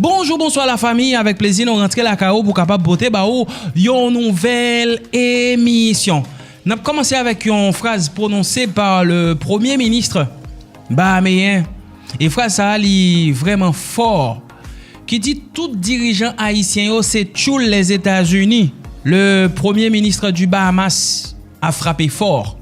Bonjour, bonsoir la famille, avec plaisir nous rentrer la KO pour capable boter ba ou une nouvelle émission. Nous avons commencé avec une phrase prononcée par le Premier ministre bahaméen. Et phrase ça est vraiment fort qui dit tout dirigeant haïtien c'est tchoul les États-Unis. Le Premier ministre du Bahamas a frappé fort.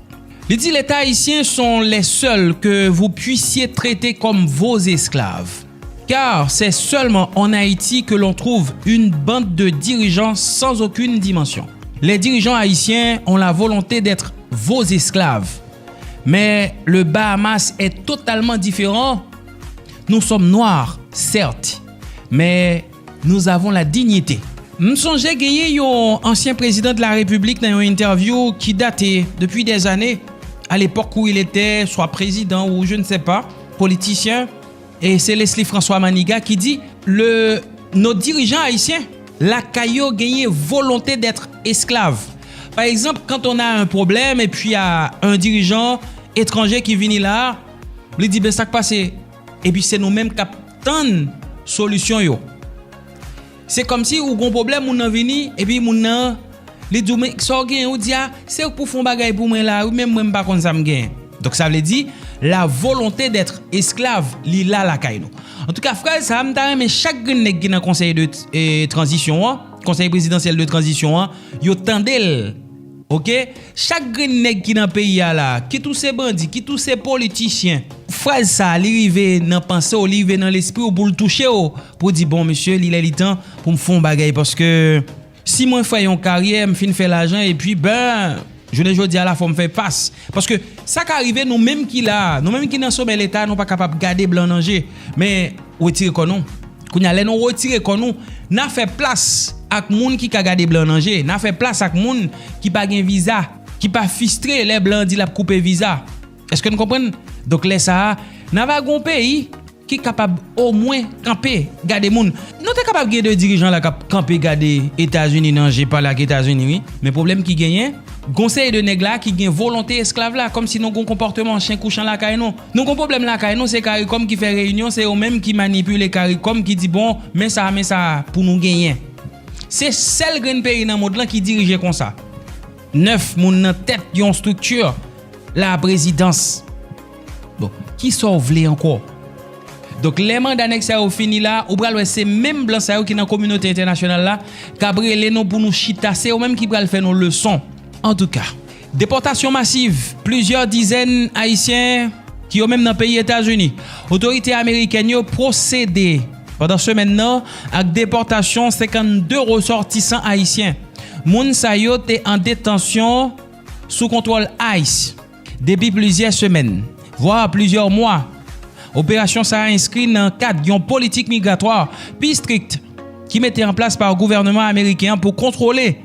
Il dit les États haïtiens sont les seuls que vous puissiez traiter comme vos esclaves. Car c'est seulement en Haïti que l'on trouve une bande de dirigeants sans aucune dimension. Les dirigeants haïtiens ont la volonté d'être vos esclaves. Mais le Bahamas est totalement différent. Nous sommes noirs, certes, mais nous avons la dignité. Je songe gagné un ancien président de la République dans une interview qui datait depuis des années, à l'époque où il était soit président ou je ne sais pas, politicien. Et c'est Leslie François Maniga qui dit nos dirigeants haïtiens, la caillou gagné volonté d'être esclaves. Par exemple, quand on a un problème et puis il y a un dirigeant étranger qui vient là, il dit ben ça passe et puis c'est nous-mêmes qui attendons solution yo. C'est comme si ou gon problème moun nan vini et puis moun nan li dou mais so gen ou dia c'est pour fond bagay pour moi là ou même moi pas kon ça me gen. Donc ça veut dire la volonté d'être esclave li la la kay nou. En tout cas frère ça m'ta mais chaque nèg qui dans conseil de transition conseil présidentiel de transition yo tandel. OK, chaque nèg qui dans pays là qui tous ces bandits qui tous ces politiciens phrase ça li rive dans pensée ou li rive dans l'esprit ou pour le toucher pour dire bon monsieur il est temps pour me fond bagay parce que si moi fais une carrière me fin faire l'argent et puis ben je ne jodi à la fois me faire passe parce que ça qui arrive nous même qui là nous même qui dans sommet l'état nous pas capable garder blanc danger mais retirer kon nous kounya les nous retirer kon nous n'a fait place ak moun qui ka garder blanc danger n'a fait place ak moun qui pas gen visa qui pas fistré les blancs dit la couper visa. Est-ce que nous comprenons? Donc les ça n'a pas gon pays qui capable au moins camper garder moun. Nous t'es capable de dirigeants là camper garder États-Unis non j'ai pas là États-Unis oui, mais problème qui gagne conseil de nèg là qui gagne volonté esclave là comme si nous gon comportement chien couchant là kay non. Nous gon problème là kay non c'est CARICOM qui fait réunion, c'est eux même qui manipule les CARICOM qui dit bon mais ça pour nous gagner. C'est seul grand pays dans monde là qui dirige comme ça. 9 moun nan tête yon structure la présidence. Bon, qui sauve les encore? Donc les mandats nek ça au fini là, ou pral c'est même blanc ça qui dans communauté internationale là, Gabriel non pour nous chitasser ou même qui pral faire nos leçons. En tout cas, déportation massive, plusieurs dizaines haïtiens qui ont même dans pays États-Unis. Autorités américaines ont procédé pendant semaine là avec déportation 52 ressortissants haïtiens. Moun sa yo te en détention sous contrôle ICE depuis plusieurs semaines, voire plusieurs mois. Opération ça inscrit dans le cadre d'une politique migratoire plus stricte qui mettait en place par le gouvernement américain pour contrôler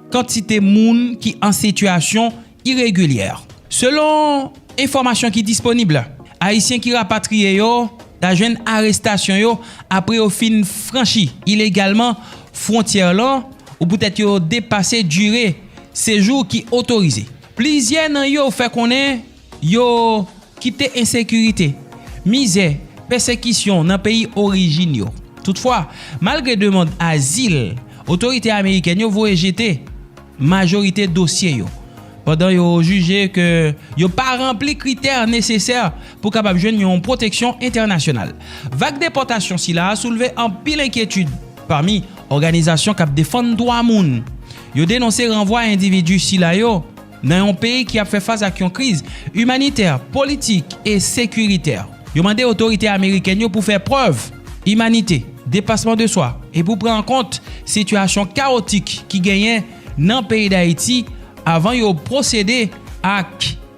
quantité moun qui en situation irrégulière. Selon information qui disponible, haïtiens qui rapatrié yo ta jeune arrestation yo après au fin franchi illégalement frontière là ou peut-être yo dépassé durée séjour qui autorisé. Plusieurs nan yo fait connaît yo quitté insécurité, misère, persécution dans pays origine yo. Toutefois, malgré demande asile, autorités américaines yo voye jeter majorité dossier yo. Pendant yo jugé que yo pas rempli critères nécessaires pour capable joindre une protection internationale. Vague déportation si la a soulevé en pile inquiétude parmi organisations qui défendent droit moun. Yo dénoncé renvoi individu si la yo dans un pays qui a fait face à une crise humanitaire, politique et sécuritaire. Yo demandé aux autorités américaines pour faire preuve humanité, dépassement de soi et pour prendre en compte situation chaotique qui gagnait dans le pays d'Haïti avant yo procéder à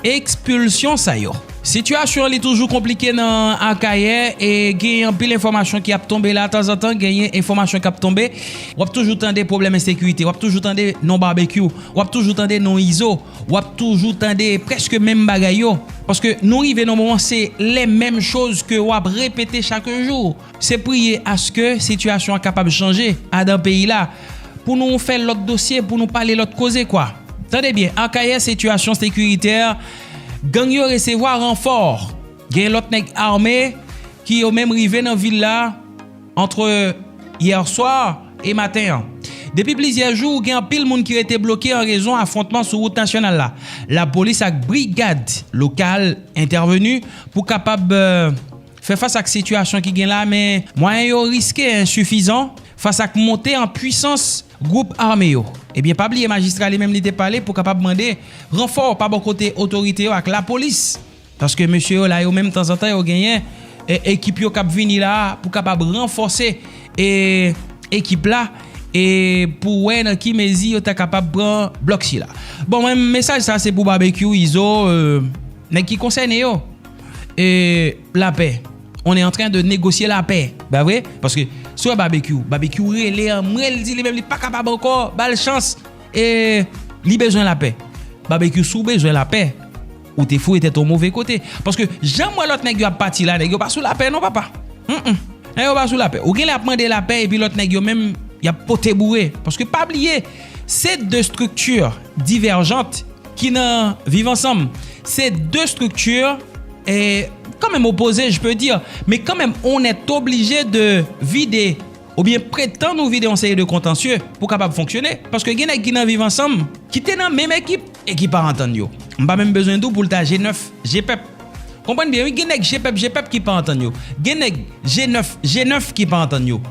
expulsion ça yo. Situation est toujours compliquée dans Akaye et gagne pile information qui a tombé là de temps en temps gagne information qui a tombé ou a toujours tande problème insécurité ou a toujours tande non barbecue ou a toujours tande non ISO ou a toujours tande presque même bagay yo parce que nous arrivons dans moment c'est les mêmes choses que ou a répéter chaque jour. C'est prier à ce que situation est capable de changer à dans pays là pour nous faire l'autre dossier pour nous parler l'autre cause quoi. Tendez bien, Akaye situation sécuritaire gang yo recevoir renfort. Gen l'autre nèg armé qui au même rivé dans ville là entre hier soir et matin. Depuis plusieurs jours, il y a un pile monde qui a été bloqué en raison affrontement sur route nationale là. La police a brigade locale intervenue pour capable faire face à la situation qui est là, mais moyen yo risqué insuffisant face à monter en puissance groupe armé yo. Eh bien, pas oublier magistrat lui même li te parlé pour capable demander renfort par bon côté autorité avec la police parce que monsieur là yo même temps en temps yo gagné équipe yo cap venir là pour capable renforcer et équipe là et pour ouais dans qui mezi yo ta capable prendre bloc si là. Bon même message ça c'est pour barbecue iso nèg qui concerne yo et la paix. On est en train de négocier la paix. Bah vrai parce que sur barbecue relé en mrel dit lui même pas capable encore bal chance et li besoin la paix. Barbecue sous besoin la paix. Ou t'es fou et t'es au mauvais côté parce que jamais l'autre nèg yo a parti là nèg yo pas sous la paix non papa. Nèg yo pas sous la paix. Ou gen la demander la paix et puis l'autre nèg yo même y a poté bourré parce que pas oublier c'est deux structures divergentes qui n'en vivent ensemble. C'est deux structures et quand même opposées, je peux dire, mais quand même on est obligé de vider ou bien prétendre nous vider en série de contentieux pour capable fonctionner parce que gen qui n'en vivent ensemble qui t'es dans même équipe et qui pas entendre yo. On pas même besoin d'ou pour ta G9, GPEP. Comprenez bien, oui, gen GPEP qui pas entendre yo. Gen G9 qui pas entendre yo.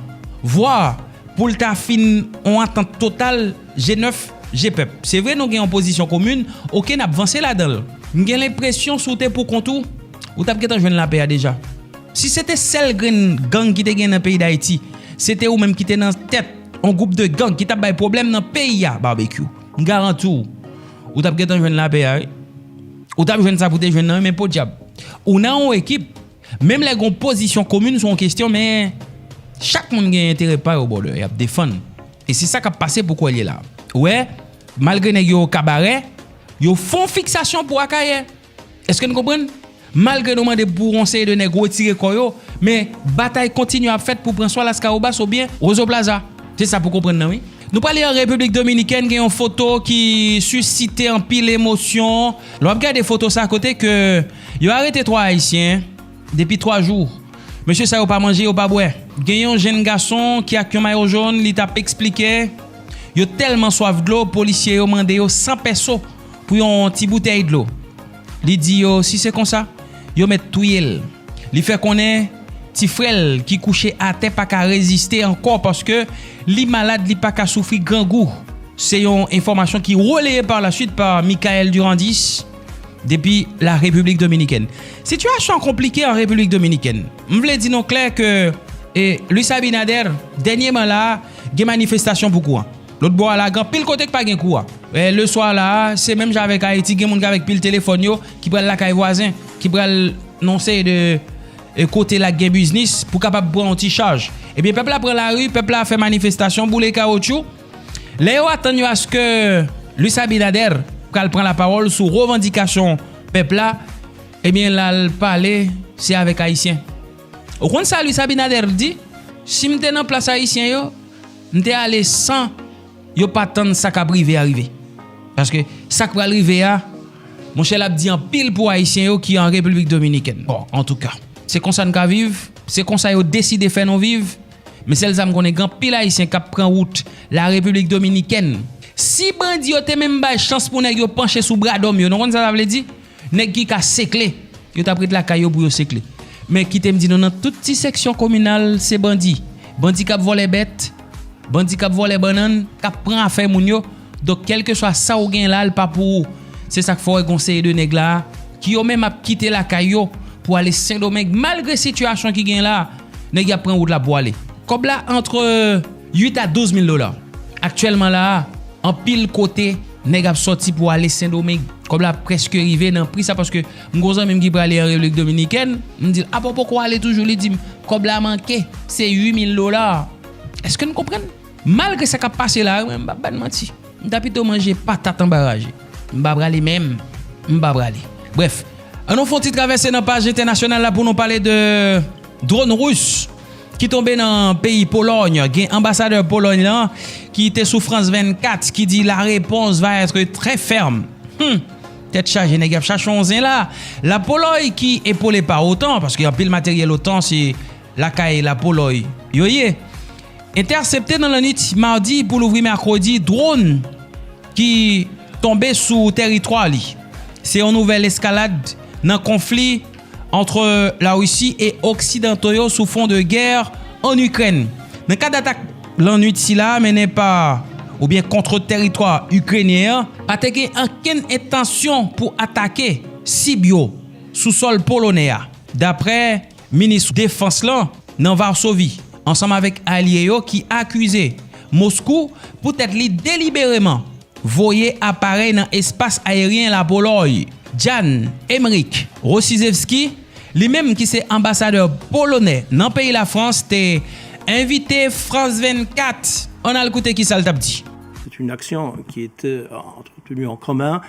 Voir pour ta fin on entente totale G9 GPEP. C'est vrai nous avons en position commune, aucun n'a avancé là-dedans. J'ai l'impression sauter pour contour ou t'as peut-être joindre la paix déjà. Si c'était celle gang qui était dans le pays d'Haïti, c'était ou même qui était dans tête un groupe de gang qui t'a pas problème dans le pays barbecue. Garantie ou t'as peut-être joindre la paix ou t'as joindre ça pour te joindre mais pas diable. Ou dans une équipe même les gon position commune sont en question mais chaque monde a intérêt pas au bord, il y a défendre. Et c'est ça qui a passé pourquoi il est là. Ouais, malgré nèg yo cabaret, yo font fixation pour Akaye. Est-ce que nous comprenons? Malgré nous demander pour on série de nèg retirer koyo, mais bataille continue à faire pour prendre soit Las Caobas ou bien Rosso Plaza. C'est ça pour comprendre oui. Nous parlons en République dominicaine, il y a une photo qui suscite en pile émotion. L'on regarde des photos ça à côté que yo arrêté 3 haïtiens depuis 3 jours. Monsieur ça yo pas manger, yo pas boire. Gen un jeune garçon qui a un maillot jaune, il t'a expliqué, yo tellement soif de l'eau, policier yo mandé yo 100 pesos pour une petite bouteille de l'eau. Il dit yo si c'est comme ça, yo met touyer. Il fait connaître petit frère qui couché à terre pas qu'à résister encore parce que li malade, li pas qu'à souffrir grand goût. C'est une information qui relayée par la suite par Michael Durandis depuis la République dominicaine. Situation compliquée en République dominicaine. Je voulais dire non clair que Luis Abinader dernièrement là, des manifestations beaucoup. L'autre bois là, grand pile côté que pas gain coup. Le soir là, c'est même avec Haïti, gen moun avec pile téléphone yo qui prend la caille voisin, qui prend non c'est de côté la gain business pour capable prendre un petit charge. Et bien peuple là prend la rue, peuple là fait manifestation boule caoutchouc. Léo attend à ce que Luis Abinader prend la parole sur revendication peuple là. Eh bien là parler c'est avec haïtien. Au compte ça Luis Abinader dit si m'étais dans place haïtien yo, m'étais aller sans yo pas tant ça ka privé arriver. Parce que ça qui va arriver mon cher l'a dit en pile pour haïtien yo qui en République dominicaine. Bon, en tout cas, c'est comme ça nous ka vivre, c'est comme ça yo décidé faire nous vivre. Mais celles âmes qu'on est grand pile haïtien qui prend route la République dominicaine. Si bandi yo te même ba chance pour nèg yo pencher sous bras d'homme yo, non kon ça veut dire nèg qui ka séclé, yo t'a pris de la caillou pour yo séclé. Mais qui t'aime dit non dans toute petite section communale c'est bandi. Bandi qui volé bête, bandi qui volé banane, qui prend affaire moun yo. Donc quel que soit ça ou gen là, pas pour c'est ça qu'il faut conseiller de nèg là qui yo même a quitté la caillou pour aller Saint-Domingue malgré situation qui gen là, nèg a prend route là pour aller. Comme là entre 8 à 12 000 $. Actuellement là, en pile côté, nèg a sorti pour aller Saint-Domingue. Comme là presque arrivé dans prix ça parce que m'gonzan même qui pour aller en République dominicaine, me dit ah pourquoi aller toujours il dit comme là manqué, c'est 8 000 $. Est-ce que nous comprenons? Malgré ça qui a passé là, m'pa pas menti. M'ta plutôt manger patate en barrage. M'pa braler même, m'pa braler. Bref, on nous fait traverser dans page internationale là pour nous parler de drone russe qui tombé dans le pays Pologne. Il y a un ambassadeur Pologne là qui était sous France 24 qui dit la réponse va être très ferme. Tête chargée, nèg cherchons là. La Pologne qui épaulée par OTAN parce qu'il y a pile matériel OTAN c'est la caille la Pologne. Yoye, intercepté dans la nuit mardi pour l'ouvrir mercredi, drone qui tombait sous territoire li. C'est une nouvelle escalade dans le conflit entre la Russie et Occidentaux sous fond de guerre en Ukraine. Dans le cas d'attaque la nuit si là, mais n'est pas ou bien contre territoire ukrainien, pas de aucune intention pour attaquer Sibio sous sol polonais. D'après ministre défense là dans Varsovie, ensemble avec alliés qui accusé Moscou peut-être délibérément voyer appareil dans l'espace aérien la Pologne. Jan Emmerich Rossizewski, lui-même qui c'est ambassadeur polonais dans le pays la France, t'es invité France 24. On a écouté qui ça le dit. C'est une action qui était entretenue en commun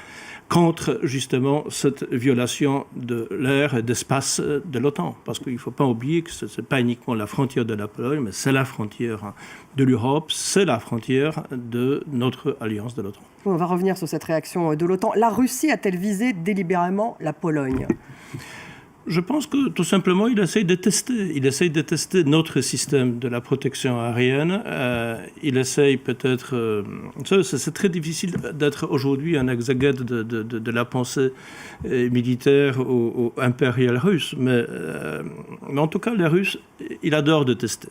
contre justement cette violation de l'air et d'espace de l'OTAN. Parce qu'il ne faut pas oublier que ce n'est pas uniquement la frontière de la Pologne, mais c'est la frontière de l'Europe, c'est la frontière de notre alliance de l'OTAN. On va revenir sur cette réaction de l'OTAN. La Russie a-t-elle visé délibérément la Pologne ? Je pense que tout simplement, il essaye de tester. Il essaye de tester notre système de la protection aérienne. Il essaye peut-être... c'est très difficile d'être aujourd'hui un exégète de la pensée militaire ou impériale russe. Mais en tout cas, les Russes, ils adorent de tester.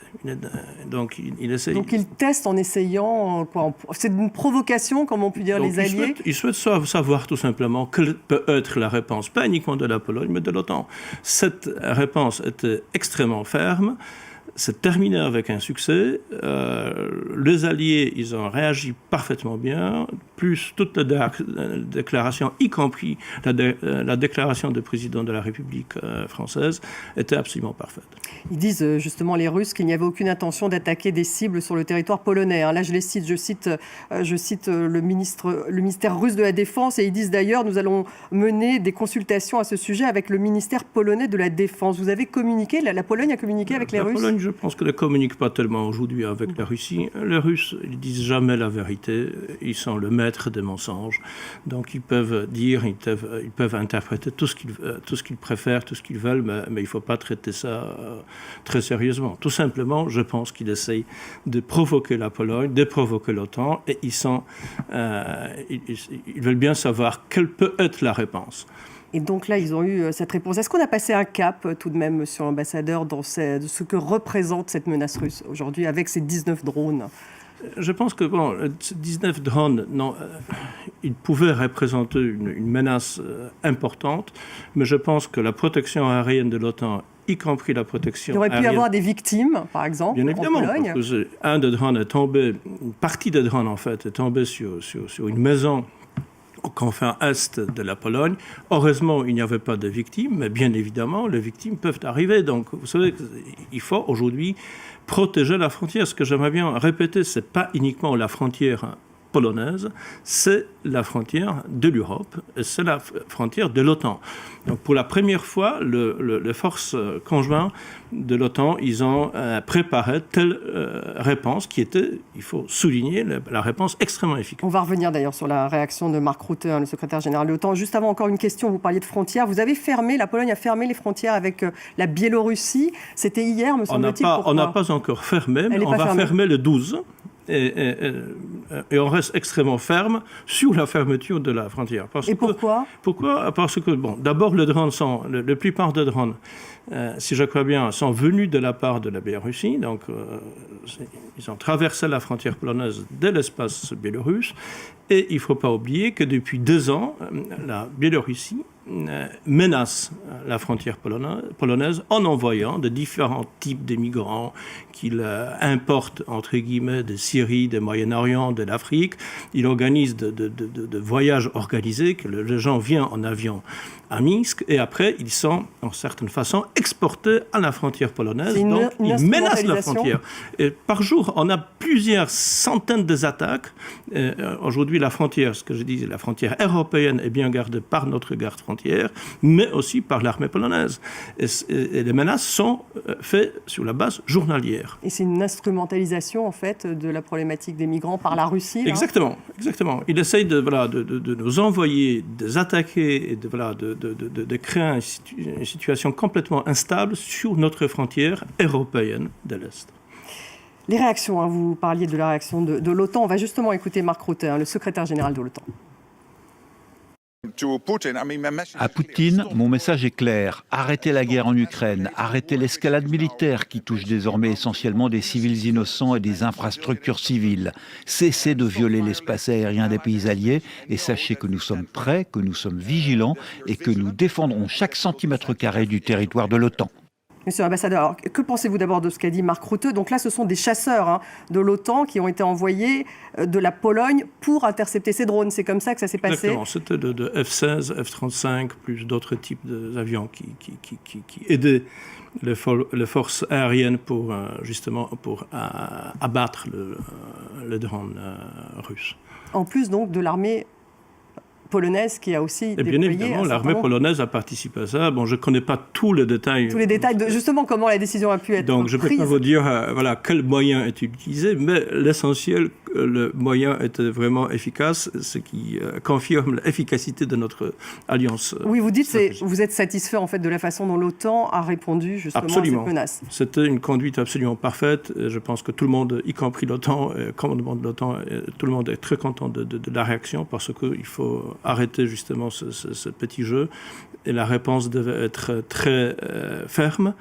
Donc, il essaye... Donc, il teste en essayant... quoi. C'est une provocation, comme on peut dire, les alliés. Il souhaite savoir tout simplement quelle peut être la réponse, pas uniquement de la Pologne, mais de l'OTAN. Cette réponse était extrêmement ferme. C'est terminé avec un succès. Les alliés, ils ont réagi parfaitement bien, plus toutes les déclarations, y compris la déclaration du président de la République française, était absolument parfaite. Ils disent justement, les Russes, qu'il n'y avait aucune intention d'attaquer des cibles sur le territoire polonais. Là, je cite le ministère russe de la Défense, et ils disent d'ailleurs, nous allons mener des consultations à ce sujet avec le ministère polonais de la Défense. Vous avez communiqué, la Pologne a communiqué avec les Russes ? Je pense qu'elle ne communique pas tellement aujourd'hui avec la Russie. Les Russes, ils disent jamais la vérité. Ils sont le maître des mensonges. Donc ils peuvent dire, ils peuvent interpréter tout ce qu'ils préfèrent, tout ce qu'ils veulent, mais il ne faut pas traiter ça très sérieusement. Tout simplement, je pense qu'ils essayent de provoquer la Pologne, de provoquer l'OTAN, et ils veulent bien savoir quelle peut être la réponse. Et donc là, ils ont eu cette réponse. Est-ce qu'on a passé un cap tout de même, monsieur l'ambassadeur, dans ce que représente cette menace russe aujourd'hui avec ces 19 drones ? Je pense que ces 19 drones, ils pouvaient représenter une menace importante, mais je pense que la protection aérienne de l'OTAN, y compris la protection aérienne... Il aurait pu y avoir des victimes, par exemple, bien évidemment, en Pologne. Parce que un des drones est tombé, une partie des drones en fait, est tombée sur une maison aux confins est de la Pologne. Heureusement, il n'y avait pas de victimes, mais bien évidemment, les victimes peuvent arriver. Donc, vous savez, il faut aujourd'hui protéger la frontière. Ce que j'aimerais bien répéter, ce n'est pas uniquement la frontière polonaise, c'est la frontière de l'Europe, et c'est la frontière de l'OTAN. Donc pour la première fois, les forces conjointes de l'OTAN, ils ont préparé telle réponse qui était, il faut souligner, la réponse extrêmement efficace. On va revenir d'ailleurs sur la réaction de Mark Rutte, le secrétaire général de l'OTAN. Juste avant, encore une question, vous parliez de frontières. Vous avez la Pologne a fermé les frontières avec la Biélorussie. C'était hier, me semble-t-il. On n'a pas encore fermé, mais on va fermer le 12. Et on reste extrêmement ferme sur la fermeture de la frontière. Pourquoi ? Parce que, d'abord, la plupart des drones, si je crois bien, sont venus de la part de la Biélorussie. Donc, ils ont traversé la frontière polonaise de l'espace biélorusse. Et il ne faut pas oublier que depuis 2 ans, la Biélorussie menace la frontière polonaise en envoyant de différents types de migrants qu'il importe, entre guillemets, de Syrie, du Moyen-Orient, de l'Afrique. Il organise de voyages organisés, que les gens viennent en avion à Minsk, et après, ils sont, en certaine façon, exportés à la frontière polonaise. Donc, ils menacent la frontière. Et par jour, on a plusieurs centaines d'attaques. Aujourd'hui, la frontière, ce que je dis, la frontière européenne est bien gardée par notre garde frontière, mais aussi par l'armée polonaise. Et les menaces sont faites sur la base journalière. Et c'est une instrumentalisation, en fait, de la problématique des migrants par la Russie, là ? Exactement. Il essaye de nous envoyer, de nous attaquer, et de créer une situation complètement extrêmement instable sur notre frontière européenne de l'Est. Les réactions, hein, vous parliez de la réaction de l'OTAN. On va justement écouter Mark Rutte, hein, le secrétaire général de l'OTAN. À Poutine, mon message est clair. Arrêtez la guerre en Ukraine, arrêtez l'escalade militaire qui touche désormais essentiellement des civils innocents et des infrastructures civiles. Cessez de violer l'espace aérien des pays alliés et sachez que nous sommes prêts, que nous sommes vigilants et que nous défendrons chaque centimètre carré du territoire de l'OTAN. Monsieur l'ambassadeur, alors, que pensez-vous d'abord de ce qu'a dit Mark Rutte? Donc là, ce sont des chasseurs, hein, de l'OTAN qui ont été envoyés de la Pologne pour intercepter ces drones. C'est comme ça que ça s'est passé? Exactement. C'était de F-16, F-35, plus d'autres types d'avions qui aidaient les forces aériennes pour abattre le drone russe. En plus donc de l'armée polonaise qui a aussi et bien évidemment, l'armée polonaise a participé à ça. Bon, je ne connais pas tous les détails. Tous les détails de justement comment la décision a pu être donc, je ne peux prise. pas vous dire voilà, quel moyen est utilisé, mais l'essentiel, le moyen était vraiment efficace, ce qui confirme l'efficacité de notre alliance. Oui, vous dites vous êtes satisfait en fait de la façon dont l'OTAN a répondu justement absolument. à cette menace. C'était une conduite absolument parfaite. Et je pense que tout le monde, y compris l'OTAN, le commandement de l'OTAN, tout le monde est très content de la réaction parce qu'il faut arrêter justement ce petit jeu et la réponse devait être très ferme.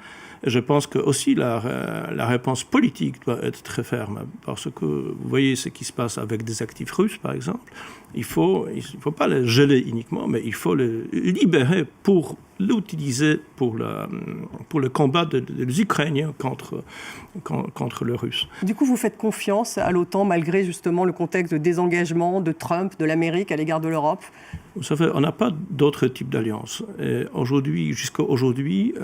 Et je pense que aussi la réponse politique doit être très ferme parce que vous voyez ce qui se passe avec des actifs russes par exemple. Il faut pas les geler uniquement, mais il faut les libérer pour l'utiliser pour le combat des Ukrainiens contre les Russes. Du coup, vous faites confiance à l'OTAN malgré justement le contexte de désengagement de Trump, de l'Amérique à l'égard de l'Europe? Vous savez, on n'a pas d'autre type d'alliance. Jusqu'à aujourd'hui,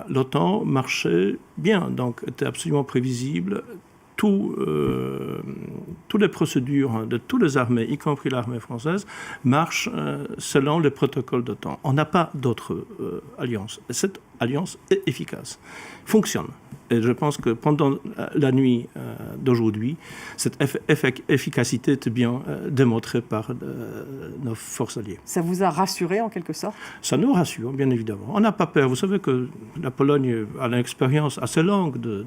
l'OTAN marchait bien, donc était absolument prévisible. Toutes les procédures de toutes les armées, y compris l'armée française, marchent selon les protocoles d'OTAN. On n'a pas d'autre alliance. Et cette alliance est efficace, fonctionne. Et je pense que pendant la nuit d'aujourd'hui, cette efficacité était bien démontrée par nos forces alliées. Ça vous a rassuré en quelque sorte? Ça nous rassure, bien évidemment. On n'a pas peur. Vous savez que la Pologne a une expérience assez longue de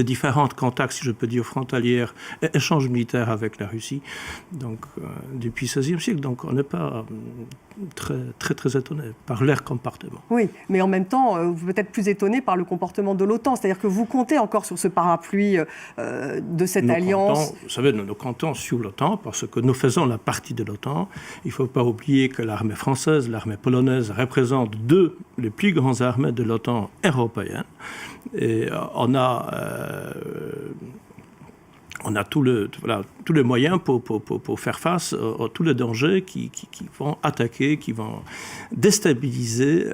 différents contacts, si je peux dire, frontalières et échanges militaires avec la Russie, donc depuis le XVIe siècle. Donc on n'est pas très étonné par leur comportement. Oui, mais en même temps, vous êtes peut-être plus étonné par le comportement de l'OTAN, c'est-à-dire que vous comptez encore sur ce parapluie de cette alliance. Vous savez, nous comptons sur l'OTAN parce que nous faisons la partie de l'OTAN. Il ne faut pas oublier que l'armée française, l'armée polonaise représentent deux les plus grandes armées de l'OTAN européenne. Et on a tous les moyens pour faire face à tous les dangers qui vont attaquer, qui vont déstabiliser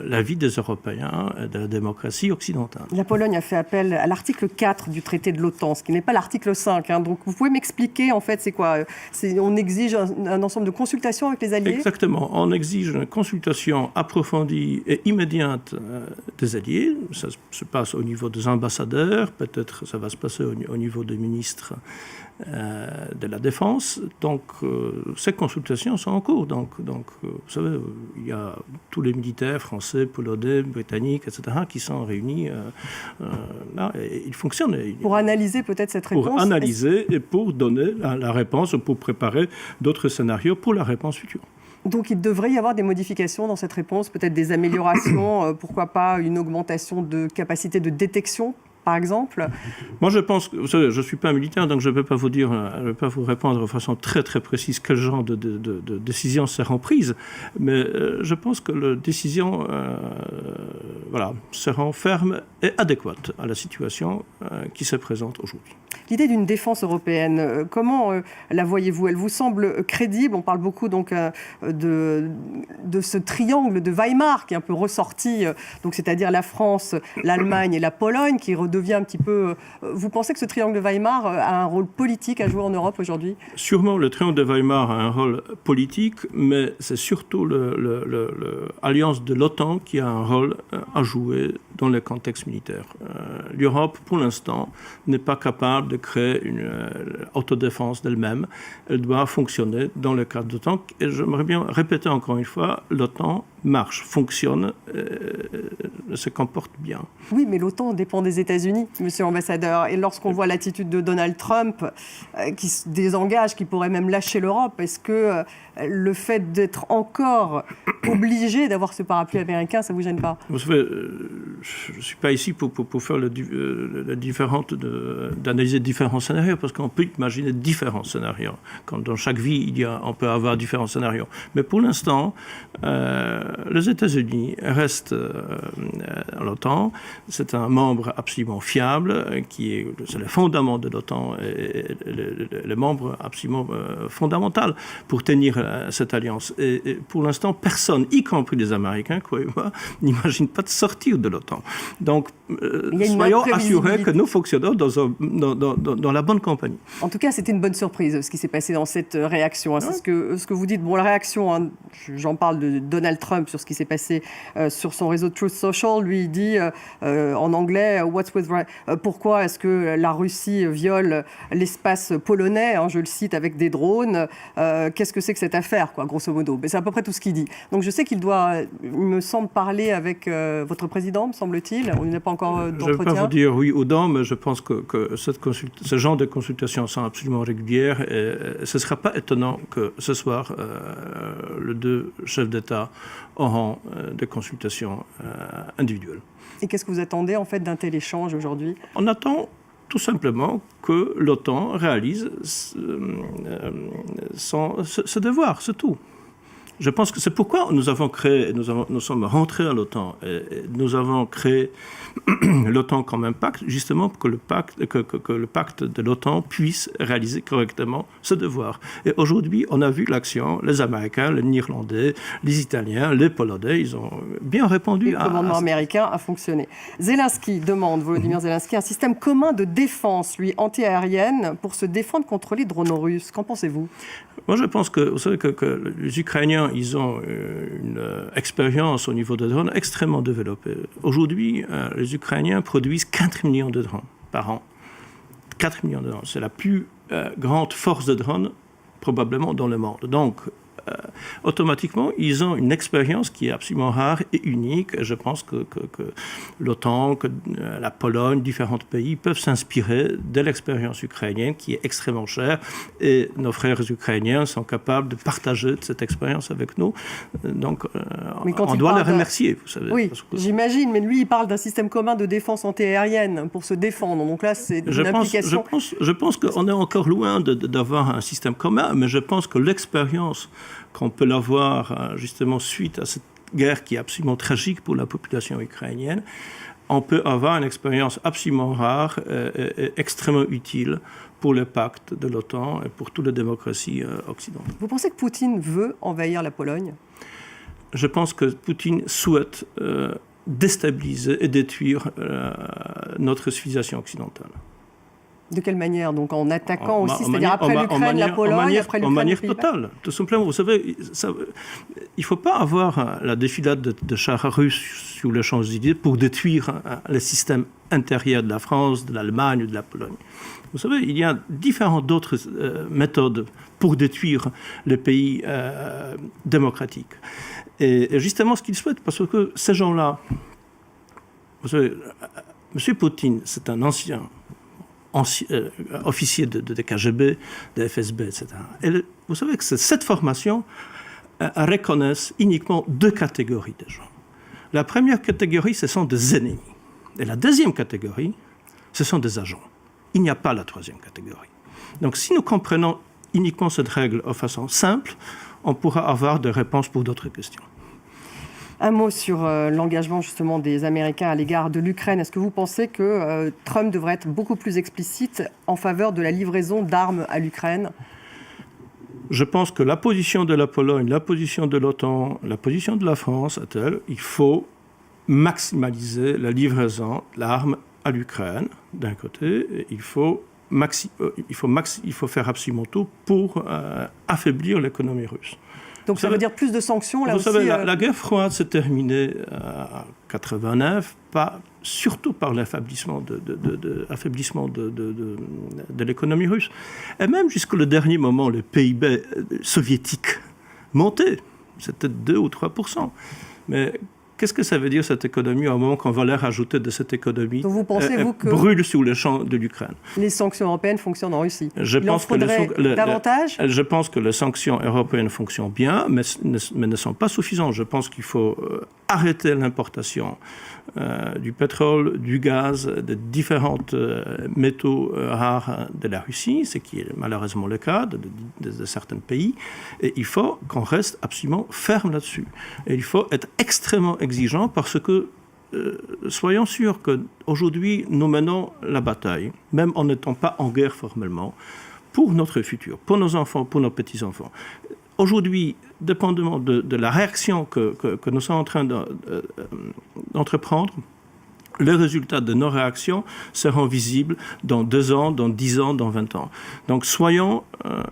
la vie des Européens et de la démocratie occidentale. La Pologne a fait appel à l'article 4 du traité de l'OTAN, ce qui n'est pas l'article 5. Hein. Donc vous pouvez m'expliquer, en fait, c'est quoi? On exige un ensemble de consultations avec les alliés? Exactement. On exige une consultation approfondie et immédiate des alliés. Ça se passe au niveau des ambassadeurs, peut-être ça va se passer au niveau des ministres de la Défense. Donc, ces consultations sont en cours. Donc, vous savez, il y a tous les militaires français, polonais, britanniques, etc., qui sont réunis là, et ils fonctionnent. Pour analyser peut-être cette réponse? Pour analyser et pour donner la réponse, pour préparer d'autres scénarios pour la réponse future. Donc il devrait y avoir des modifications dans cette réponse, peut-être des améliorations, pourquoi pas une augmentation de capacité de détection, par exemple? Moi, je pense que, vous savez, je ne suis pas un militaire, donc je ne peux pas vous dire, je ne peux pas vous répondre de façon très précise quel genre de décisions seront prises, mais je pense que les décisions seront fermes et adéquates à la situation qui se présente aujourd'hui. L'idée d'une défense européenne, comment la voyez-vous? Elle vous semble crédible? On parle beaucoup donc de ce triangle de Weimar qui est un peu ressorti, donc c'est-à-dire la France, l'Allemagne et la Pologne, qui redevient un petit peu... Vous pensez que ce triangle de Weimar a un rôle politique à jouer en Europe aujourd'hui? Sûrement, le triangle de Weimar a un rôle politique, mais c'est surtout l'alliance de l'OTAN qui a un rôle à jouer dans le contexte militaire. L'Europe, pour l'instant, n'est pas capable de créer une autodéfense d'elle-même. Elle doit fonctionner dans le cadre de l'OTAN. Et j'aimerais bien répéter encore une fois, l'OTAN marche, fonctionne, se comporte bien. Oui, mais l'OTAN dépend des États-Unis, monsieur l'ambassadeur. Et lorsqu'on voit l'attitude de Donald Trump, qui se désengage, qui pourrait même lâcher l'Europe, est-ce que le fait d'être encore obligé d'avoir ce parapluie américain, ça ne vous gêne pas? Vous savez, je ne suis pas ici pour faire d'analyser différents scénarios, parce qu'on peut imaginer différents scénarios. Quand dans chaque vie, on peut avoir différents scénarios. Mais pour l'instant, les États-Unis restent à l'OTAN. C'est un membre absolument fiable, c'est le fondament de l'OTAN et le membre absolument fondamental pour tenir cette alliance. Et pour l'instant, personne, y compris les Américains, croyez-moi, n'imagine pas de sortir de l'OTAN. Donc, soyons assurés que nous fonctionnons dans la bonne compagnie. En tout cas, c'était une bonne surprise, ce qui s'est passé dans cette réaction. C'est ce que vous dites. Bon, la réaction, j'en parle de Donald Trump sur ce qui s'est passé sur son réseau Truth Social. Lui, il dit en anglais, pourquoi est-ce que la Russie viole l'espace polonais, je le cite, avec des drones, qu'est-ce que c'est que cette affaire, quoi, grosso modo. Mais c'est à peu près tout ce qu'il dit. Donc je sais qu'il doit, il me semble, parler avec votre président, me semble-t-il. On n'a pas encore d'entretien. Je ne vais pas vous dire oui ou non, mais je pense que ce genre de consultations sont absolument régulières et ce ne sera pas étonnant que ce soir, les deux chefs d'État auront des consultations individuelles. Et qu'est-ce que vous attendez en fait d'un tel échange aujourd'hui? On attend tout simplement que l'OTAN réalise ce devoir, c'est tout. Je pense que c'est pourquoi nous sommes rentrés à l'OTAN. Et nous avons créé l'OTAN comme un pacte, justement pour que le pacte de l'OTAN puisse réaliser correctement ce devoir. Et aujourd'hui, on a vu l'action, les Américains, les Néerlandais, les Italiens, les Polonais, ils ont bien répondu. Le commandement américain a fonctionné. Zelensky demande, Volodymyr Zelensky, un système commun de défense, lui, anti-aérienne, pour se défendre contre les drones russes. Qu'en pensez-vous? Moi, je pense que, vous savez, que les Ukrainiens, ils ont une expérience au niveau des drones extrêmement développée. Aujourd'hui, les Ukrainiens produisent 4 millions de drones par an. 4 millions de drones. C'est la plus grande force de drones, probablement, dans le monde. Donc, automatiquement, ils ont une expérience qui est absolument rare et unique. Je pense que l'OTAN, que la Pologne, différents pays peuvent s'inspirer de l'expérience ukrainienne qui est extrêmement chère et nos frères ukrainiens sont capables de partager cette expérience avec nous. Donc, on doit les remercier, vous savez. Oui, j'imagine, mais lui, il parle d'un système commun de défense antiaérienne pour se défendre. Donc là, c'est une implication. Je pense qu'on est encore loin d'avoir un système commun, mais je pense que l'expérience qu'on peut l'avoir justement suite à cette guerre qui est absolument tragique pour la population ukrainienne, on peut avoir une expérience absolument rare et extrêmement utile pour le pacte de l'OTAN et pour toutes les démocraties occidentales. Vous pensez que Poutine veut envahir la Pologne? Je pense que Poutine souhaite déstabiliser et détruire notre civilisation occidentale. De quelle manière? Donc en attaquant aussi, c'est-à-dire après l'Ukraine, la Pologne, après l'Ukraine, en manière totale, tout simplement. Vous savez, il ne faut pas avoir la défilade de chars russes sur les Champs-Élysées pour détruire le système intérieur de la France, de l'Allemagne ou de la Pologne. Vous savez, il y a différentes d'autres méthodes pour détruire les pays démocratiques. Et justement, ce qu'ils souhaitent, parce que ces gens-là, vous savez, M. Poutine, c'est un ancien officier de KGB, de FSB, etc. Et vous savez que cette formation reconnaît uniquement 2 catégories de gens. La première catégorie, ce sont des ennemis. Et la deuxième catégorie, ce sont des agents. Il n'y a pas la troisième catégorie. Donc si nous comprenons uniquement cette règle de façon simple, on pourra avoir des réponses pour d'autres questions. Un mot sur l'engagement justement des Américains à l'égard de l'Ukraine. Est-ce que vous pensez que Trump devrait être beaucoup plus explicite en faveur de la livraison d'armes à l'Ukraine? Je pense que la position de la Pologne, la position de l'OTAN, la position de la France est telle qu'il faut maximaliser la livraison d'armes à l'Ukraine, d'un côté, et il faut faire absolument tout pour affaiblir l'économie russe. Donc ça veut dire plus de sanctions, là vous aussi. Savez, la guerre froide s'est terminée en 89, surtout par l'affaiblissement de l'économie russe. Et même jusqu'au dernier moment, le PIB soviétique montait. C'était 2 ou 3%. Mais qu'est-ce que ça veut dire, cette économie, au moment qu'on va leur ajouter de cette économie? Donc vous pensez, vous, que brûle sur le champ de l'Ukraine? Les sanctions européennes fonctionnent en Russie. Il en faudrait davantage? Je pense que les sanctions européennes fonctionnent bien, mais ne sont pas suffisantes. Je pense qu'il faut arrêter l'importation du pétrole, du gaz, de différents métaux rares de la Russie, ce qui est malheureusement le cas de certains pays. Et il faut qu'on reste absolument ferme là-dessus. Et il faut être extrêmement exigeant parce que soyons sûrs qu'aujourd'hui, nous menons la bataille, même en n'étant pas en guerre formellement, pour notre futur, pour nos enfants, pour nos petits-enfants. Aujourd'hui, dépendamment de la réaction que nous sommes en train d'entreprendre, les résultats de nos réactions seront visibles dans 2 ans, dans 10 ans, dans 20 ans. Donc soyons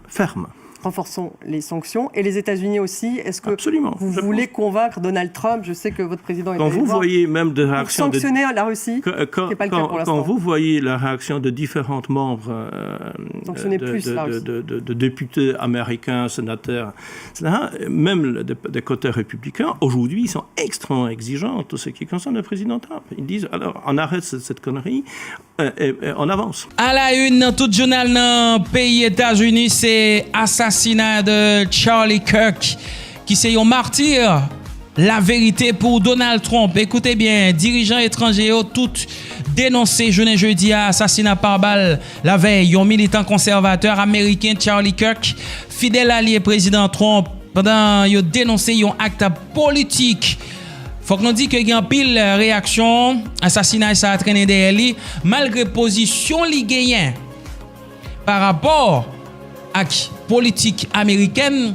fermes. Renforçons les sanctions. Et les États-Unis aussi. Est-ce que Absolument, vous voulez convaincre Donald Trump? Je sais que votre président est quand vous voyez même des réactions pour sanctionner la Russie, ce n'est pas le cas pour l'instant. Quand vous voyez la réaction de différents membres de députés américains, sénateurs, même des côtés républicains, aujourd'hui, ils sont extrêmement exigeants, tout ce qui concerne le président Trump. Ils disent, alors, on arrête cette connerie et on avance. À la une, dans tout journal dans le pays États-Unis, c'est assassinat de Charlie Kirk, qui c'est un martyr. La vérité pour Donald Trump. Écoutez bien, dirigeants étrangers ont tout dénoncé jeudi à assassinat par balle la veille. Un militant conservateur américain, Charlie Kirk, fidèle allié président Trump, pendant ils ont dénoncé un acte politique. Faut que nous disions qu'il y a une pile réaction, assassinat ça a traîné derrière lui, malgré position li gagnant par rapport à la politique américaine.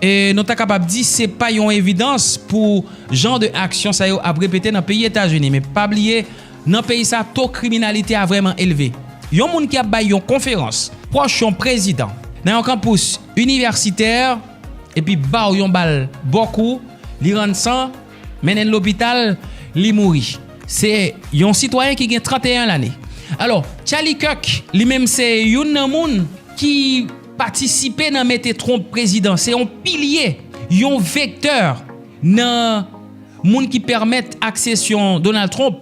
Et nous sommes capables de dire que ce n'est pas une évidence pour genre de action ça a répété dans le pays États-Unis. Mais pas oublier, dans le pays, le taux de criminalité a vraiment élevé. Il y a un monde qui a fait une conférence proche du président dans un campus universitaire et puis bah yon bal beaucoup, li rend sang, mène l'hôpital, li mouri. C'est un citoyen qui a 31 l'année. Alors, Charlie Kirk, lui-même c'est un monde qui participer dans mettre Trump président, c'est un pilier, un vecteur dans monde qui permettent accession Donald Trump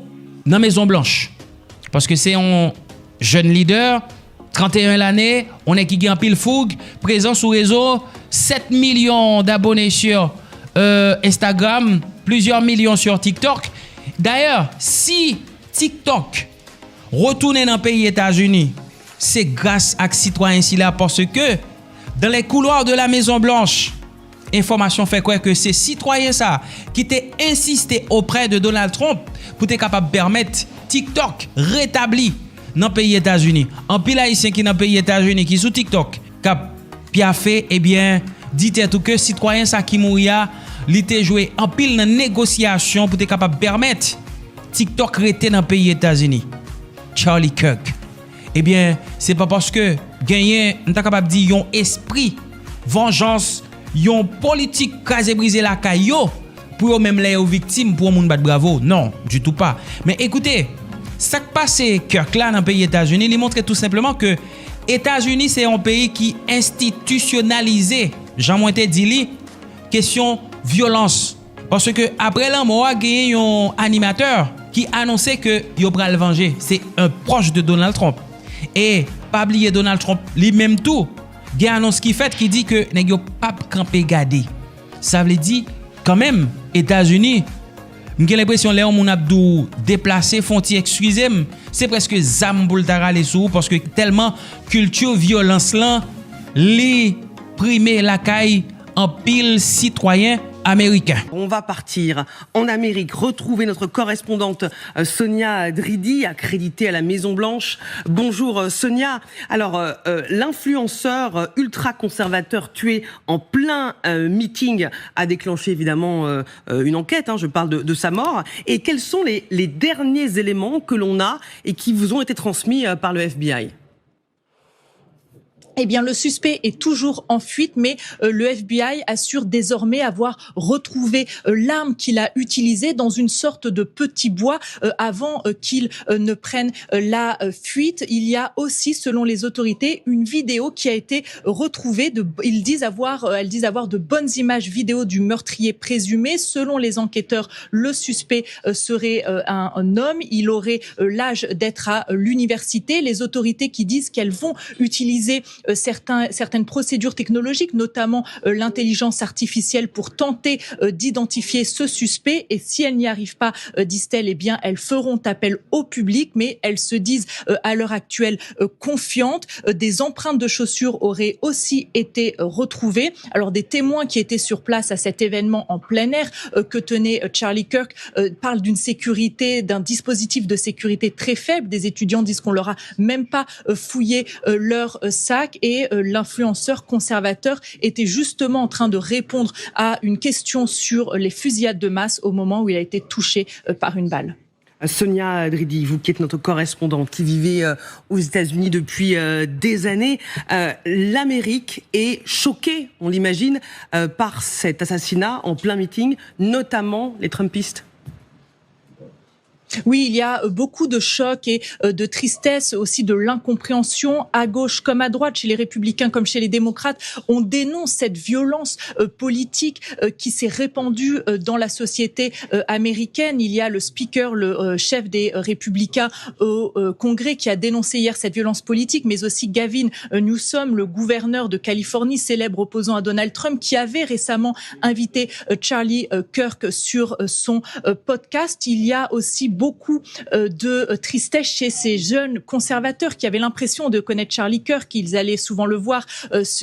dans Maison Blanche. Parce que c'est un jeune leader, 31 l'année, on est qui gagne pile fougue, présent sur réseau, 7 millions d'abonnés sur Instagram, plusieurs millions sur TikTok. D'ailleurs, si TikTok retourne dans le pays États-Unis, c'est grâce à ce citoyen ici là parce que dans les couloirs de la Maison Blanche, information fait quoi que c'est citoyen ça qui t'a insisté auprès de Donald Trump pour être capable de permettre TikTok rétabli dans le pays États-Unis. En pile haïtien qui dans le pays États-Unis qui sous TikTok qui a fait eh bien dites tout que citoyen ça qui mouria, il t'a joué en pile dans négociation pour être capable de permettre TikTok rester dans le pays États-Unis. Charlie Kirk. Eh bien, c'est pas parce que gagner, on est capable de dire yon esprit, vengeance, yon politique crasé briser la caillou pour même les victimes pour moun bat bravo. Non, du tout pas. Mais écoutez, ça qui passe Kirk là dans le pays États-Unis, il montre tout simplement que États-Unis c'est un pays qui institutionnalisé, Jean-Moïse dit question violence parce que après la mort gagné un animateur qui annonçait que yo pral venger, c'est un proche de Donald Trump. Et pas oublier Donald Trump lui-même tout. Il y a une annonce qui fait qui dit que nèg yo pas camper garder. Ça veut dire quand même États-Unis, j'ai l'impression Léon mon Abdou déplacé frontière excusez-moi, c'est presque zam pour les sous parce que tellement culture violence là li primer la caille en pile citoyen américain. On va partir en Amérique, retrouver notre correspondante Sonia Dridi, accréditée à la Maison Blanche. Bonjour Sonia. Alors, l'influenceur ultra-conservateur tué en plein meeting a déclenché évidemment une enquête, je parle de sa mort. Et quels sont les derniers éléments que l'on a et qui vous ont été transmis par le FBI ? Eh bien, le suspect est toujours en fuite, mais le FBI assure désormais avoir retrouvé l'arme qu'il a utilisée dans une sorte de petit bois avant qu'il ne prenne la fuite. Il y a aussi, selon les autorités, une vidéo qui a été retrouvée. Elles disent avoir de bonnes images vidéo du meurtrier présumé. Selon les enquêteurs, le suspect serait un homme. Il aurait l'âge d'être à l'université. Les autorités qui disent qu'elles vont utiliser certaines procédures technologiques, notamment l'intelligence artificielle, pour tenter d'identifier ce suspect. Et si elles n'y arrivent pas, disent-elles, eh bien, elles feront appel au public, mais elles se disent à l'heure actuelle confiantes. Des empreintes de chaussures auraient aussi été retrouvées. Alors, des témoins qui étaient sur place à cet événement en plein air que tenait Charlie Kirk parlent d'une sécurité, d'un dispositif de sécurité très faible. Des étudiants disent qu'on leur a même pas fouillé leur sac, et l'influenceur conservateur était justement en train de répondre à une question sur les fusillades de masse au moment où il a été touché par une balle. Sonia Dridi, vous qui êtes notre correspondante, qui vivez aux États-Unis depuis des années, l'Amérique est choquée, on l'imagine, par cet assassinat en plein meeting, notamment les Trumpistes. Oui, il y a beaucoup de choc et de tristesse, aussi de l'incompréhension à gauche comme à droite, chez les républicains comme chez les démocrates. On dénonce cette violence politique qui s'est répandue dans la société américaine. Il y a le speaker, le chef des républicains au Congrès, qui a dénoncé hier cette violence politique, mais aussi Gavin Newsom, le gouverneur de Californie, célèbre opposant à Donald Trump, qui avait récemment invité Charlie Kirk sur son podcast. Il y a aussi beaucoup de tristesse chez ces jeunes conservateurs qui avaient l'impression de connaître Charlie Kirk. Ils allaient souvent le voir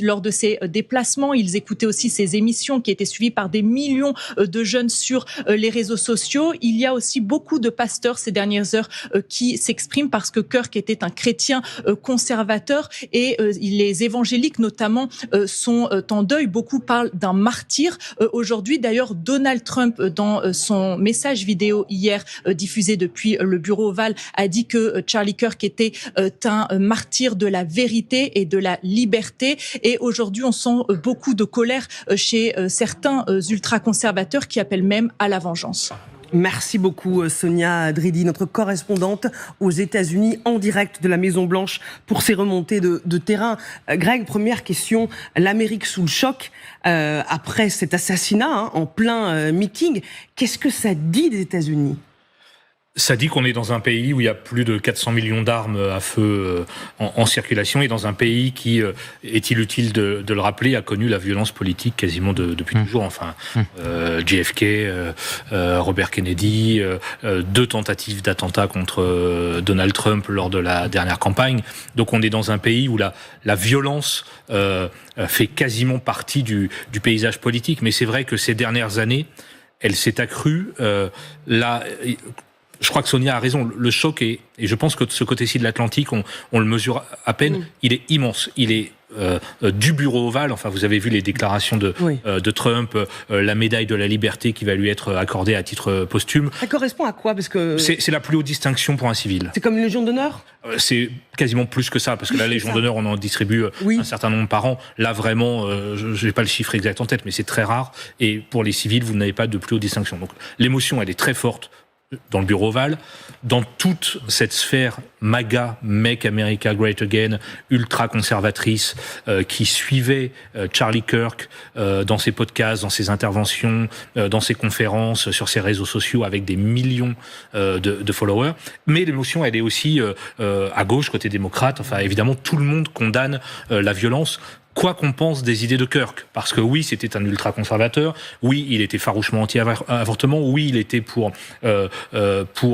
lors de ses déplacements. Ils écoutaient aussi ses émissions qui étaient suivies par des millions de jeunes sur les réseaux sociaux. Il y a aussi beaucoup de pasteurs ces dernières heures qui s'expriment parce que Kirk était un chrétien conservateur, et les évangéliques notamment sont en deuil. Beaucoup parlent d'un martyr. Aujourd'hui, d'ailleurs, Donald Trump, dans son message vidéo hier diffusé depuis le bureau ovale, a dit que Charlie Kirk était un martyr de la vérité et de la liberté. Et aujourd'hui, on sent beaucoup de colère chez certains ultra-conservateurs qui appellent même à la vengeance. Merci beaucoup Sonia Dridi, notre correspondante aux États-Unis, en direct de la Maison-Blanche pour ces remontées de terrain. Greg, première question, l'Amérique sous le choc après cet assassinat en plein meeting. Qu'est-ce que ça dit des États-Unis ? Ça dit qu'on est dans un pays où il y a plus de 400 millions d'armes à feu en circulation, et dans un pays qui, est-il utile de le rappeler, a connu la violence politique quasiment depuis toujours. Enfin, JFK, Robert Kennedy, 2 tentatives d'attentat contre Donald Trump lors de la dernière campagne. Donc on est dans un pays où la violence fait quasiment partie du paysage politique. Mais c'est vrai que ces dernières années, elle s'est accrue. Je crois que Sonia a raison, le choc et je pense que de ce côté-ci de l'Atlantique, on le mesure à peine, il est immense. Il est du bureau ovale, enfin vous avez vu les déclarations de Trump, la médaille de la liberté qui va lui être accordée à titre posthume. Ça correspond à quoi ? Parce que c'est la plus haute distinction pour un civil. C'est comme une Légion d'honneur ? C'est quasiment plus que ça, parce que la Légion d'honneur, on en distribue un certain nombre par an. Là, vraiment, je n'ai pas le chiffre exact en tête, mais c'est très rare. Et pour les civils, vous n'avez pas de plus haute distinction. Donc l'émotion, elle est très forte dans le bureau ovale, dans toute cette sphère MAGA, Make America Great Again, ultra-conservatrice, qui suivait Charlie Kirk dans ses podcasts, dans ses interventions, dans ses conférences, sur ses réseaux sociaux, avec des millions de followers. Mais l'émotion, elle est aussi à gauche, côté démocrate. Enfin, évidemment, tout le monde condamne la violence, quoi qu'on pense des idées de Kirk. Parce que oui, c'était un ultra-conservateur, oui, il était farouchement anti-avortement, oui, il était pour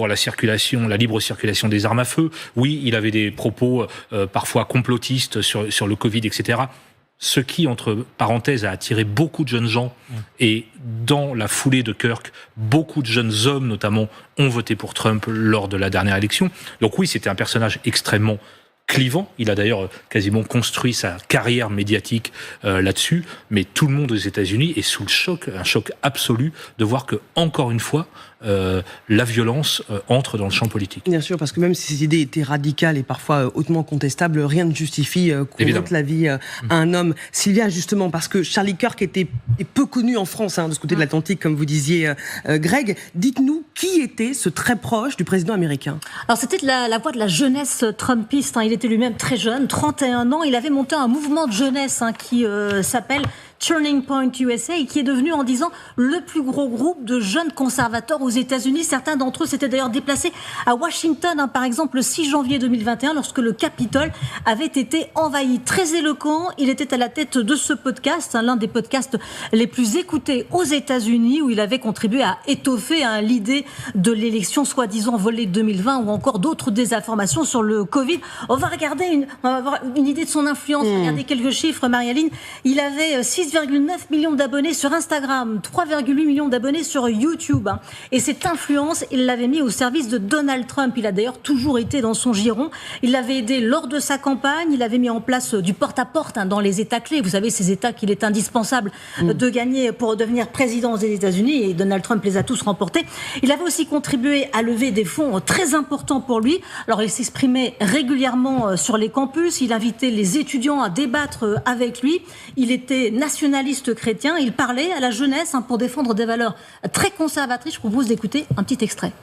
la circulation, la libre circulation des armes à feu, oui, il avait des propos parfois complotistes sur le Covid, etc. Ce qui, entre parenthèses, a attiré beaucoup de jeunes gens. Et dans la foulée de Kirk, beaucoup de jeunes hommes, notamment, ont voté pour Trump lors de la dernière élection. Donc oui, c'était un personnage extrêmement clivant. Il a d'ailleurs quasiment construit sa carrière médiatique là-dessus. Mais tout le monde aux États-Unis est sous le choc, un choc absolu de voir que, encore une fois, la violence entre dans le champ politique. Bien sûr, parce que même si ces idées étaient radicales et parfois hautement contestables, rien ne justifie qu'on ôte la vie à un homme. Sylvia, justement, parce que Charlie Kirk est peu connu en France, de ce côté de l'Atlantique, comme vous disiez, Greg. Dites-nous, qui était ce très proche du président américain? Alors c'était la voix de la jeunesse trumpiste. Il était lui-même très jeune, 31 ans. Il avait monté un mouvement de jeunesse qui s'appelle Turning Point USA, et qui est devenu en 10 ans le plus gros groupe de jeunes conservateurs aux États-Unis. Certains d'entre eux s'étaient d'ailleurs déplacés à Washington, par exemple le 6 janvier 2021, lorsque le Capitole avait été envahi. Très éloquent, il était à la tête de ce podcast, l'un des podcasts les plus écoutés aux États-Unis, où il avait contribué à étoffer l'idée de l'élection soi-disant volée de 2020, ou encore d'autres désinformations sur le Covid. On va avoir une idée de son influence. Regardez quelques chiffres, Marie-Aline. Il avait 6,9 millions d'abonnés sur Instagram, 3,8 millions d'abonnés sur YouTube. Et cette influence, il l'avait mis au service de Donald Trump. Il a d'ailleurs toujours été dans son giron. Il l'avait aidé lors de sa campagne. Il avait mis en place du porte-à-porte dans les États clés. Vous savez, ces États qu'il est indispensable de gagner pour devenir président des États-Unis. Et Donald Trump les a tous remportés. Il avait aussi contribué à lever des fonds très importants pour lui. Alors, il s'exprimait régulièrement sur les campus. Il invitait les étudiants à débattre avec lui. Il était nationaliste chrétien. Il parlait à la jeunesse pour défendre des valeurs très conservatrices. Je propose d'écouter un petit extrait.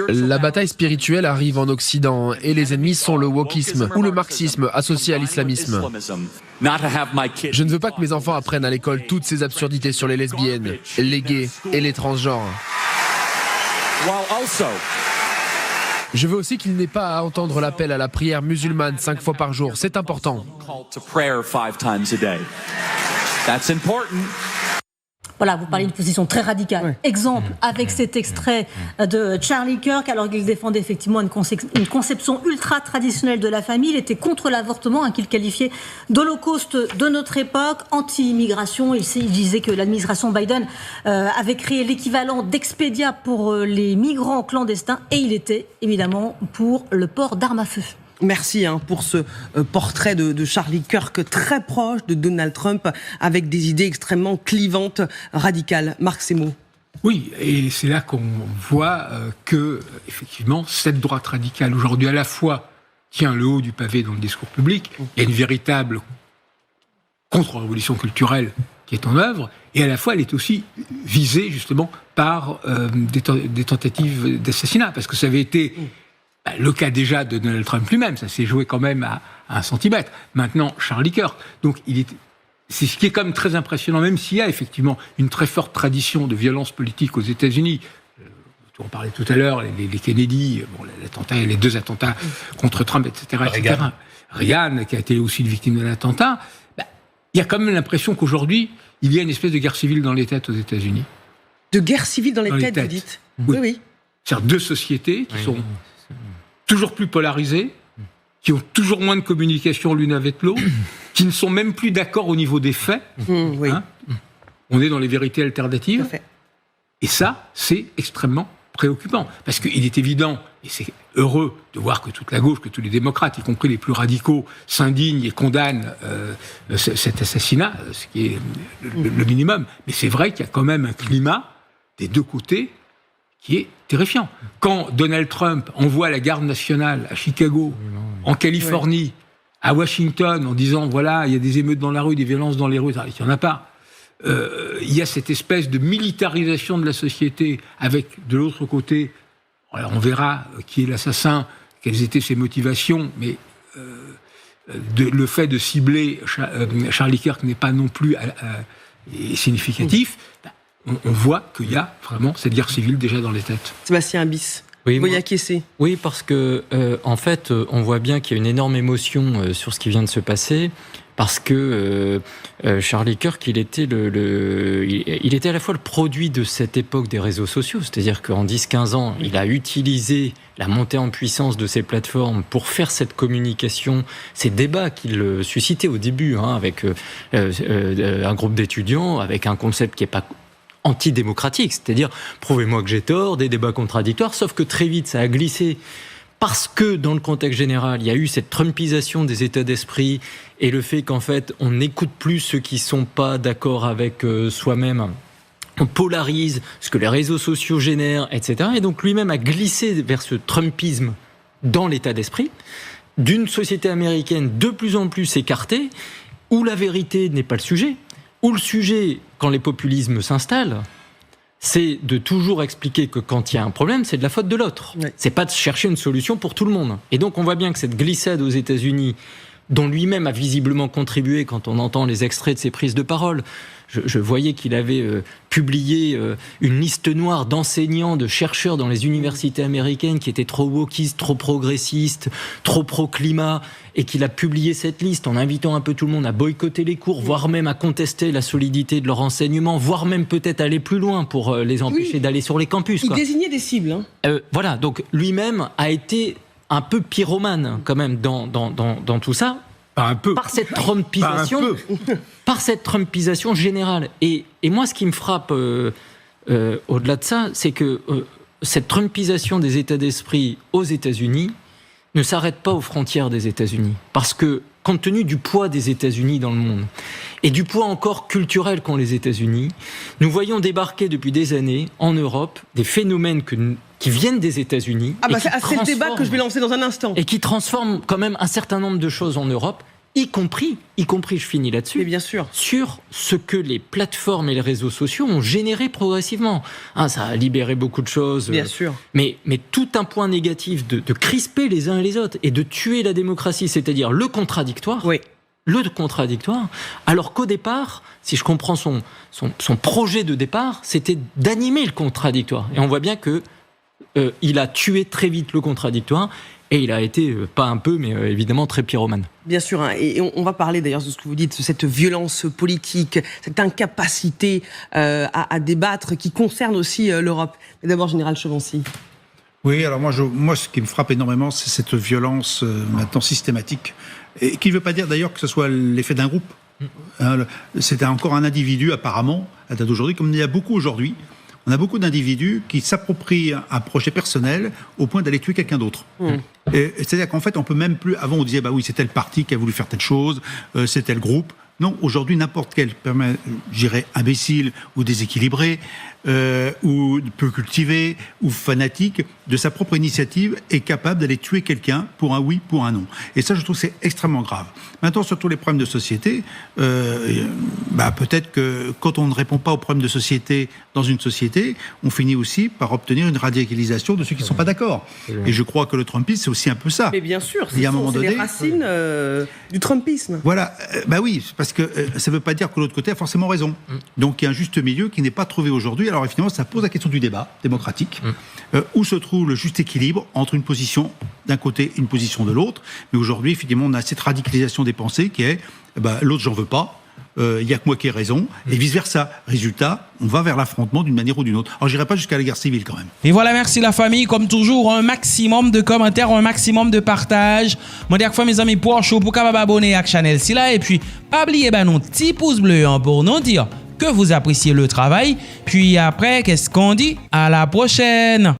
La bataille spirituelle arrive en Occident et les ennemis sont le wokisme ou le marxisme associé à l'islamisme. Je ne veux pas que mes enfants apprennent à l'école toutes ces absurdités sur les lesbiennes, les gays et les transgenres. Je veux aussi qu'il n'ait pas à entendre l'appel à la prière musulmane 5 fois par jour. C'est important. Voilà, vous parlez d'une position très radicale. Ouais. Exemple, avec cet extrait de Charlie Kirk, alors qu'il défendait effectivement une conception ultra traditionnelle de la famille. Il était contre l'avortement, qu'il qualifiait d'holocauste de notre époque, anti-immigration. Il disait que l'administration Biden avait créé l'équivalent d'Expedia pour les migrants clandestins, et il était évidemment pour le port d'armes à feu. Merci pour ce portrait de Charlie Kirk, très proche de Donald Trump, avec des idées extrêmement clivantes, radicales. Marc Semo. Oui, et c'est là qu'on voit que, effectivement, cette droite radicale, aujourd'hui, à la fois tient le haut du pavé dans le discours public, il y a une véritable contre-révolution culturelle qui est en œuvre, et à la fois, elle est aussi visée, justement, par des tentatives d'assassinat, parce que ça avait été le cas déjà de Donald Trump lui-même, ça s'est joué quand même à 1 centimètre. Maintenant, Charlie Kirk. Donc, c'est ce qui est quand même très impressionnant, même s'il y a effectivement une très forte tradition de violence politique aux États-Unis. On parlait tout à l'heure, les Kennedy, l'attentat, les 2 attentats contre Trump, etc. Reagan, qui a été aussi une victime de l'attentat. Il y a quand même l'impression qu'aujourd'hui, il y a une espèce de guerre civile dans les têtes aux États-Unis. De guerre civile dans les têtes, vous dites ? Oui. C'est-à-dire 2 sociétés qui sont toujours plus polarisées, qui ont toujours moins de communication l'une avec l'autre, qui ne sont même plus d'accord au niveau des faits. On est dans les vérités alternatives. Et ça, c'est extrêmement préoccupant. Parce qu'il est évident, et c'est heureux de voir que toute la gauche, que tous les démocrates, y compris les plus radicaux, s'indignent et condamnent cet assassinat, ce qui est le minimum. Mais c'est vrai qu'il y a quand même un climat des 2 côtés qui est terrifiant. Quand Donald Trump envoie la garde nationale à Chicago, en Californie, à Washington, en disant, voilà, il y a des émeutes dans la rue, des violences dans les rues, il n'y en a pas. Il y a cette espèce de militarisation de la société avec, de l'autre côté, alors on verra qui est l'assassin, quelles étaient ses motivations, mais le fait de cibler Charlie Kirk n'est pas non plus significatif. On voit qu'il y a vraiment cette guerre civile déjà dans les têtes. Sébastien Abyss. Oui, oui, parce que en fait, on voit bien qu'il y a une énorme émotion sur ce qui vient de se passer, parce que Charlie Kirk, il était à la fois le produit de cette époque des réseaux sociaux, c'est-à-dire qu'en 10-15 ans, il a utilisé la montée en puissance de ces plateformes pour faire cette communication, ces débats qu'il suscitait au début, avec un groupe d'étudiants, avec un concept qui n'est pas antidémocratique, c'est-à-dire prouvez-moi que j'ai tort, des débats contradictoires, sauf que très vite ça a glissé parce que dans le contexte général, il y a eu cette trumpisation des états d'esprit et le fait qu'en fait, on n'écoute plus ceux qui sont pas d'accord avec soi-même. On polarise ce que les réseaux sociaux génèrent, etc. Et donc lui-même a glissé vers ce trumpisme dans l'état d'esprit d'une société américaine de plus en plus écartée, où la vérité n'est pas le sujet, où le sujet, quand les populismes s'installent, c'est de toujours expliquer que quand il y a un problème, c'est de la faute de l'autre. Oui. C'est pas de chercher une solution pour tout le monde. Et donc on voit bien que cette glissade aux États-Unis, dont lui-même a visiblement contribué quand on entend les extraits de ses prises de parole. Je voyais qu'il avait publié une liste noire d'enseignants, de chercheurs dans les universités américaines qui étaient trop wokistes, trop progressistes, trop pro-climat, et qu'il a publié cette liste en invitant un peu tout le monde à boycotter les cours, voire même à contester la solidité de leur enseignement, voire même peut-être aller plus loin pour les empêcher d'aller sur les campus. Il désignait des cibles. Voilà, donc lui-même a été un peu pyromane quand même dans tout ça. Pas un peu. Par cette trumpisation, par cette trumpisation générale. Et moi, ce qui me frappe au-delà de ça, c'est que cette trumpisation des états d'esprit aux États-Unis ne s'arrête pas aux frontières des États-Unis. Parce que, compte tenu du poids des États-Unis dans le monde, et du poids encore culturel qu'ont les États-Unis, nous voyons débarquer depuis des années en Europe des phénomènes qui viennent des États-Unis. C'est le débat que je vais lancer dans un instant. Et qui transforment quand même un certain nombre de choses en Europe, y compris, je finis là-dessus, mais bien sûr, sur ce que les plateformes et les réseaux sociaux ont généré progressivement. Ça a libéré beaucoup de choses. Bien sûr. Mais tout un point négatif de crisper les uns et les autres et de tuer la démocratie, c'est-à-dire le contradictoire. Oui. Le contradictoire, alors qu'au départ, si je comprends son projet de départ, c'était d'animer le contradictoire. Et on voit bien que il a tué très vite le contradictoire et il a été, pas un peu, mais évidemment très pyromane. Bien sûr, et on va parler d'ailleurs de ce que vous dites, cette violence politique, cette incapacité à débattre qui concerne aussi l'Europe. Mais d'abord, Général Chevancy. Oui, alors moi, ce qui me frappe énormément, c'est cette violence maintenant systématique, et qui ne veut pas dire d'ailleurs que ce soit l'effet d'un groupe. C'est encore un individu, apparemment, à date d'aujourd'hui, comme il y a beaucoup aujourd'hui. On a beaucoup d'individus qui s'approprient un projet personnel au point d'aller tuer quelqu'un d'autre. C'est-à-dire qu'en fait, on peut même plus... Avant, on disait, bah oui, c'est tel parti qui a voulu faire telle chose, c'est tel groupe. Non, aujourd'hui, n'importe quel, j'irais, imbécile ou déséquilibré, ou peu cultivé, ou fanatique, de sa propre initiative, est capable d'aller tuer quelqu'un pour un oui, pour un non. Et ça, je trouve que c'est extrêmement grave. Maintenant, sur tous les problèmes de société, peut-être que quand on ne répond pas aux problèmes de société dans une société, on finit aussi par obtenir une radicalisation de ceux qui ne sont pas d'accord. Et je crois que le Trumpisme, c'est aussi un peu ça. Mais bien sûr, c'est les racines du Trumpisme. Voilà, oui, parce que ça ne veut pas dire que l'autre côté a forcément raison. Donc il y a un juste milieu qui n'est pas trouvé aujourd'hui. Alors finalement, ça pose la question du débat démocratique. Où se trouve le juste équilibre entre une position d'un côté et une position de l'autre. Mais aujourd'hui, effectivement, on a cette radicalisation des pensées qui est l'autre, j'en veux pas. Il n'y a que moi qui ai raison, et vice-versa. Résultat, on va vers l'affrontement d'une manière ou d'une autre. Alors, je n'irai pas jusqu'à la guerre civile, quand même. Et voilà, merci la famille. Comme toujours, un maximum de commentaires, un maximum de partage. Moi, dis à fois, mes amis, pour chaud, pour capable abonner à la chaîne, et puis, pas oublier nos petits pouces bleus pour nous dire que vous appréciez le travail. Puis après, qu'est-ce qu'on dit? À la prochaine!